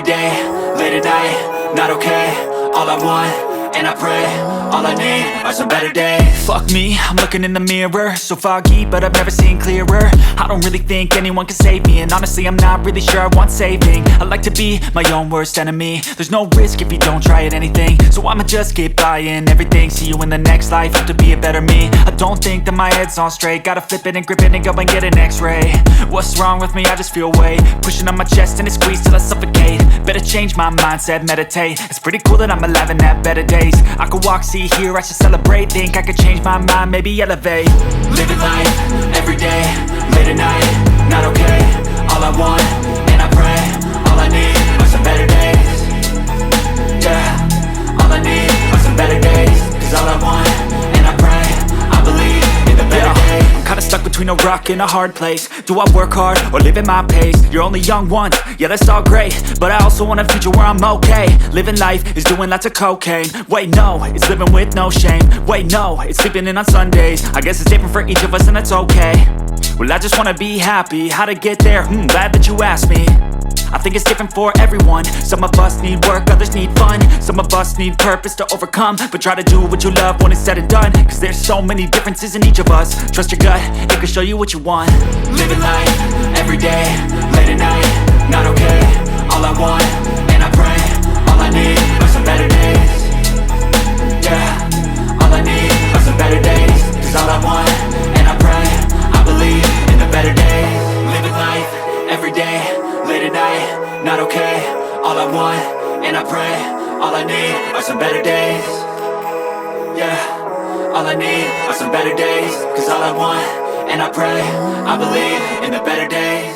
day, late at night, not okay. All I want, and I pray, all I need are some better days. Fuck me, I'm looking in the mirror, so foggy, but I've never seen clearer. I don't really think anyone can save me, and honestly I'm not really sure I want saving. I like to be my own worst enemy. There's no risk if you don't try at anything, so I'ma just keep buying everything. See you in the next life, have to be a better me. I don't think that my head's on straight, gotta flip it and grip it and go and get an x-ray. What's wrong with me? I just feel weight pushing on my chest and it squeezes till I suffocate. Better change my mindset, meditate. It's pretty cool that I'm alive and have better days. I could walk, see, hear, I should celebrate. Think I could change my mind, maybe elevate. Living life, everyday, late at night, not okay. All I want, and I pray, all I need are some better days. Yeah, all I need are some better days. Cause all I want, and I pray, I believe in the better days. I'm kinda stuck between a rock and a hard place. Do I work hard or live at my pace? You're only young once, yeah that's all great, but I also want a future where I'm okay. Living life is doing lots of cocaine. Wait no, it's living with no shame. Wait no, it's sleeping in on Sundays. I guess it's different for each of us and that's okay. Well I just wanna be happy, how to get there? Glad that you asked me. I think it's different for everyone. Some of us need work, others need fun. Some of us need purpose to overcome. But try to do what you love when it's said and done. Cause there's so many differences in each of us. Trust your gut, it can show you what you want. Living life, everyday, late at night, not okay. All I want, and I pray, all I need are some better days. Yeah, all I need are some better days. Cause all I want, and I pray, I believe in the better days. Living life, everyday, late at night, not okay. All I want, and I pray, all I need are some better days. Yeah, all I need are some better days. Cause all I want, and I pray, I believe in the better days.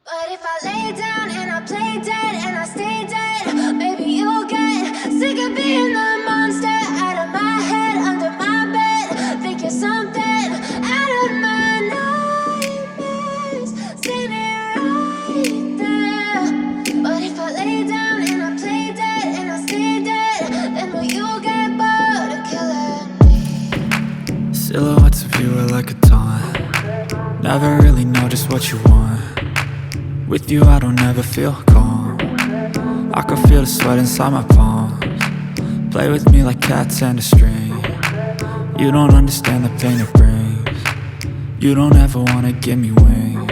But if I lay down and I play dead and I stay dead, maybe you'll get sick of being the monster out of my head, under my bed. Think you're something out of my nightmares, standing right there. But if I lay down and I play dead and I stay dead, then will you get bored of killing me? Silhouettes of you are like a taunt. Never really know just what you want. With you I don't ever feel calm. I can feel the sweat inside my palms. Play with me like cats and a string. You don't understand the pain it brings. You don't ever wanna give me wings.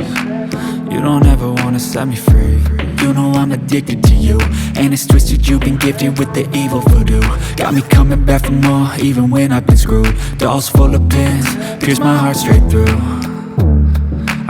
You don't ever wanna set me free. You know I'm addicted to you, and it's twisted, you've been gifted with the evil voodoo. Got me coming back for more, even when I've been screwed. Dolls full of pins, pierce my heart straight through.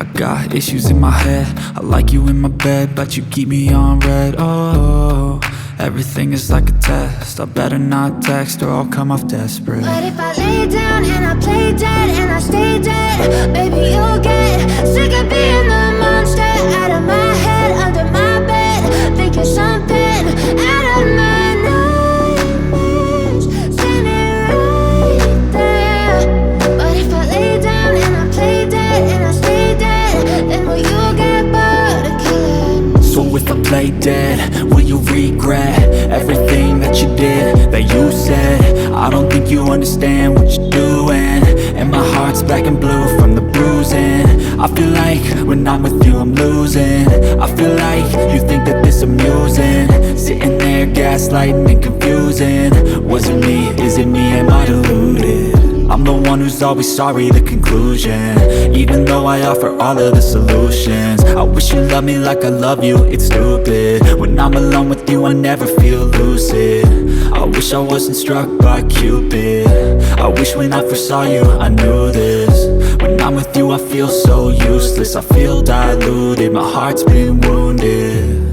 I got issues in my head, I like you in my bed, but you keep me on red. Oh, everything is like a test, I better not text or I'll come off desperate. But if I lay down and I play dead and I stay dead, baby you'll get sick of being the monster out of my head, under my bed. Think you're something out of my nightmares, standing right there. But if I lay down and I play dead and I stay dead, then will you get bored of killing me? So if I play dead, will you regret everything that you did, that you said? I don't think you understand what you're doing, and my heart's black and blue from the bruising. I feel like when I'm with you I'm losing. I feel like you think that this amusing, sitting there gaslighting and confusing. Was it me? Is it me? Am I deluded? I'm the one who's always sorry, the conclusion. Even though I offer all of the solutions, I wish you loved me like I love you, it's stupid. When I'm alone with you I never feel lucid. I wish I wasn't struck by Cupid. I wish when I first saw you I knew this. When I'm with you I feel so useless, I feel diluted, my heart's been wounded.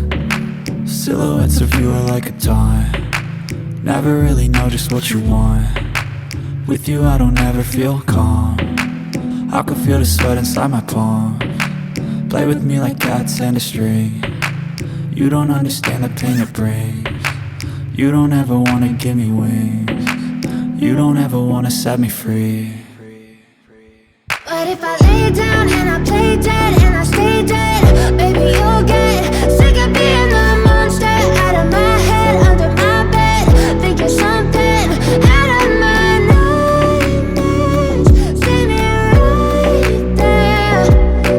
Silhouettes of you are like a taunt. Never really know just what you want. With you I don't ever feel calm. I can feel the sweat inside my palms. Play with me like cats and a string. You don't understand the pain it brings. You don't ever wanna give me wings. You don't ever wanna set me free. But if I lay down and I play dead and I stay dead, baby you'll get sick of being the monster out of my head, under my bed. Think you're something out of my nightmares, standing right there.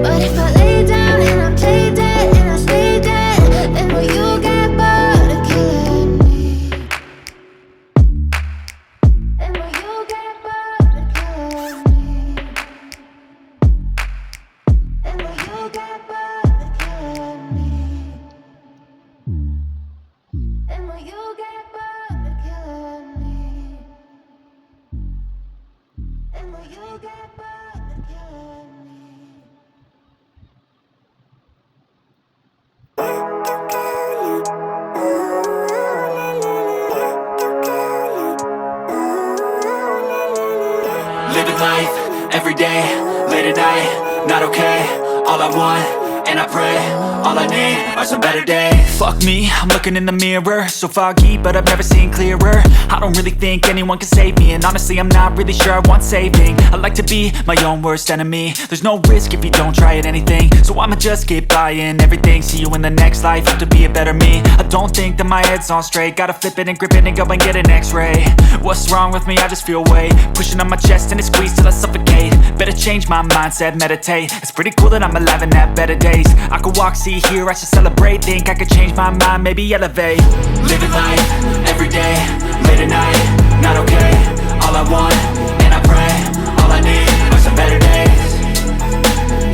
But if I lay down and I play dead and I stay dead, Living life, everyday, late at night, not okay. All I want, and I pray, all I need are some better days. Fuck me, I'm looking in the mirror, so foggy, but I've never seen clearer. I don't really think anyone can save me, and honestly I'm not really sure I want saving. I like to be my own worst enemy. There's no risk if you don't try at anything, so I'ma just keep buying everything. See you in the next life, have to be a better me. I don't think that my head's on straight, gotta flip it and grip it and go and get an x-ray. What's wrong with me? I just feel weight pushing on my chest and it squeezes till I suffocate. Better change my mindset, meditate. It's pretty cool that I'm alive and have better days. I could walk, see, hear, I should celebrate. Think I could change my mind, maybe elevate. Living life, everyday, late at night, not okay. All I want, and I pray, all I need are some better days.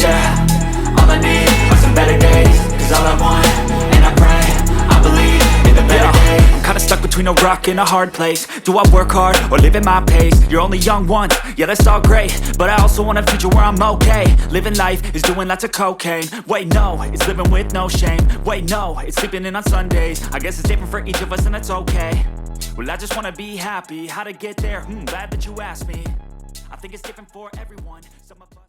Yeah, all I need are some better days. Cause all I want, and I pray, I believe in the better days. I'm kinda stuck between a rock and a hard place. Do I work hard or live at my pace? You're only young once, yeah that's all great, but I also want a future where I'm okay. Living life is doing lots of cocaine. Wait no, it's living with no shame. Wait no, it's sleeping in on Sundays. I guess it's different for each of us and that's okay. Well I just wanna be happy. How to get there? Glad that you asked me. I think it's different for everyone. Some of us